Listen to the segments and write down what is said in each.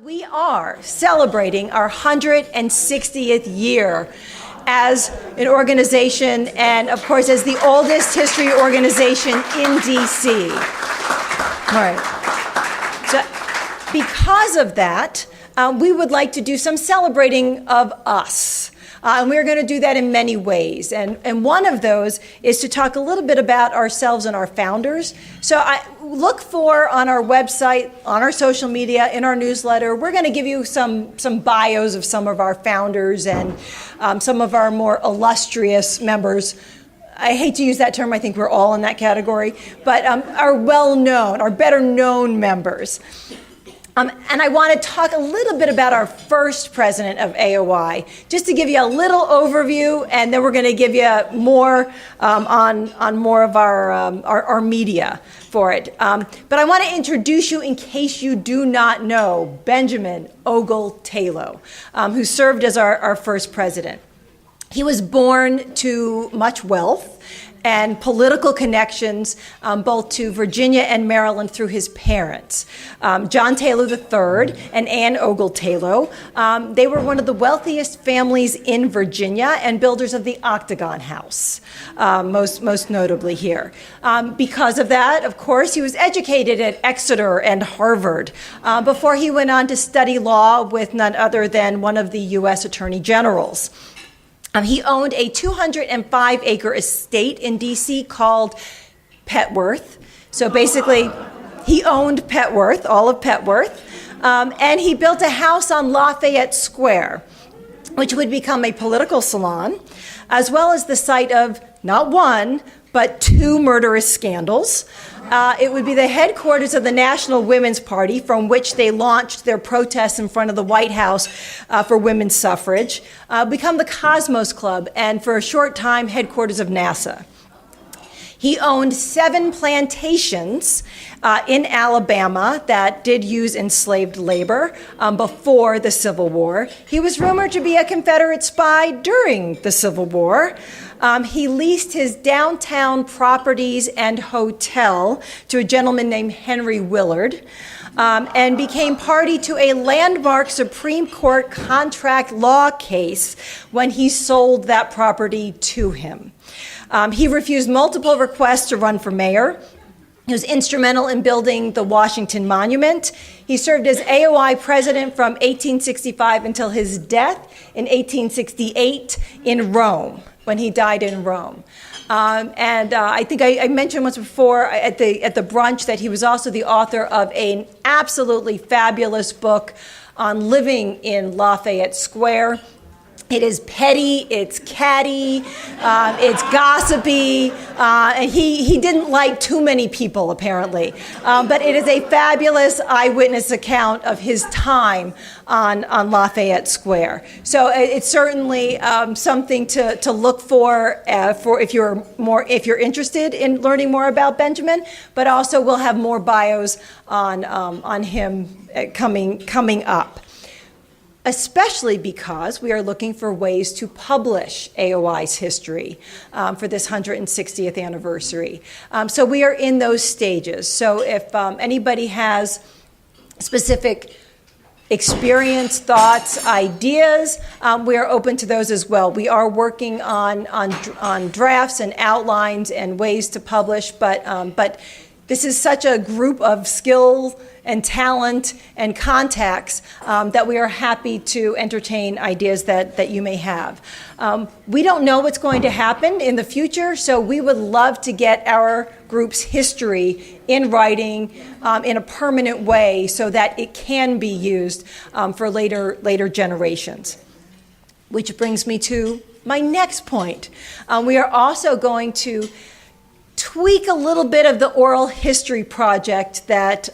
We are celebrating our 160th year as an organization and, of course, as the oldest history organization in D.C. All right. So because of that, we would like to do some celebrating of us. And we're going to do that in many ways. And one of those is to talk a little bit about ourselves and our founders. So I look for on our website, on our social media, in our newsletter, we're going to give you some bios of some of our founders and some of our more illustrious members. I hate to use that term, I think we're all in that category, but our well-known, our better-known members. And I want to talk a little bit about our first president of AOI, just to give you a little overview, and then we're going to give you more on more of our media for it. But I want to introduce you, in case you do not know, Benjamin Ogle Tayloe, who served as our first president. He was born to much wealth and political connections, both to Virginia and Maryland through his parents. John Tayloe III and Anne Ogle Tayloe, they were one of the wealthiest families in Virginia and builders of the Octagon House, most notably here. Because of that, of course, he was educated at Exeter and Harvard before he went on to study law with none other than one of the U.S. Attorney Generals. He owned a 205-acre estate in D.C. called Petworth. So basically, he owned Petworth, all of Petworth, and he built a house on Lafayette Square, which would become a political salon, as well as the site of not one, but two murderous scandals. It would be the headquarters of the National Women's Party, from which they launched their protests in front of the White House for women's suffrage, become the Cosmos Club, and for a short time, headquarters of NASA. He owned 7 plantations in Alabama that did use enslaved labor before the Civil War. He was rumored to be a Confederate spy during the Civil War. He leased his downtown properties and hotel to a gentleman named Henry Willard, and became party to a landmark Supreme Court contract law case when he sold that property to him. He refused multiple requests to run for mayor. He was instrumental in building the Washington Monument. He served as AOI president from 1865 until his death in 1868 in Rome, when he died in Rome. I think I mentioned once before at the brunch that he was also the author of an absolutely fabulous book on living in Lafayette Square. It is petty, it's catty, it's gossipy, and he didn't like too many people, apparently. But it is a fabulous eyewitness account of his time on Lafayette Square. So it's certainly something to look for if you're interested in learning more about Benjamin. But also we'll have more bios on him coming up. Especially because we are looking for ways to publish AOI's history for this 160th anniversary. So we are in those stages. So if anybody has specific experience, thoughts, ideas, we are open to those as well. We are working on drafts and outlines and ways to publish, but this is such a group of skill and talent and contacts that we are happy to entertain ideas that you may have. We don't know what's going to happen in the future, so we would love to get our group's history in writing in a permanent way so that it can be used for later generations. Which brings me to my next point. We are also going to tweak a little bit of the oral history project that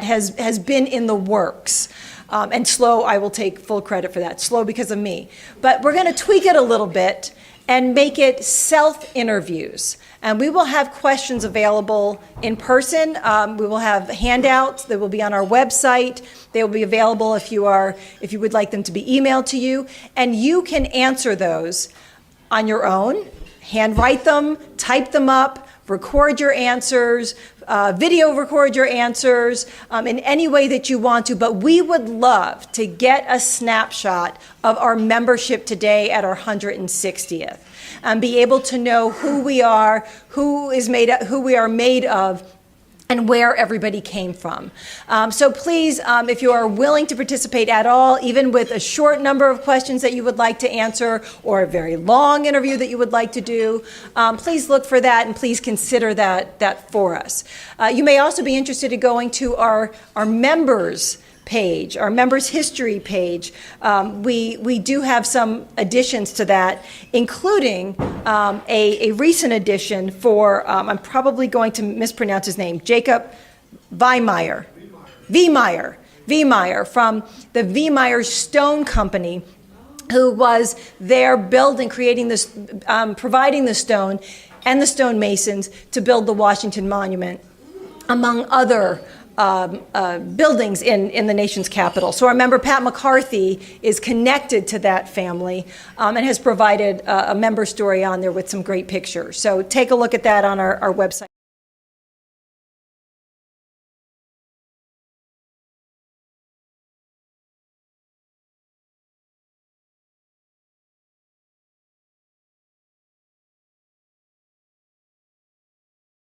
has been in the works. And slow, I will take full credit for that. Slow because of me. But we're going to tweak it a little bit and make it self-interviews. And we will have questions available in person. We will have handouts that will be on our website. They will be available if you would like them to be emailed to you. And you can answer those on your own, handwrite them, type them up, record your answers, video record your answers in any way that you want to, but we would love to get a snapshot of our membership today at our 160th and be able to know who we are, who we are made of, and where everybody came from. So please, if you are willing to participate at all, even with a short number of questions that you would like to answer or a very long interview that you would like to do, please look for that and please consider that for us. You may also be interested in going to our members page, our members history page. We do have some additions to that, including a recent addition for, I'm probably going to mispronounce his name, Jacob Wiemeyer from the Wiemeyer Stone Company, who was there building, creating this, providing the stone and the stonemasons to build the Washington Monument, among other buildings in the nation's capital. So our member Pat McCarthy is connected to that family and has provided a member story on there with some great pictures. So take a look at that on our website.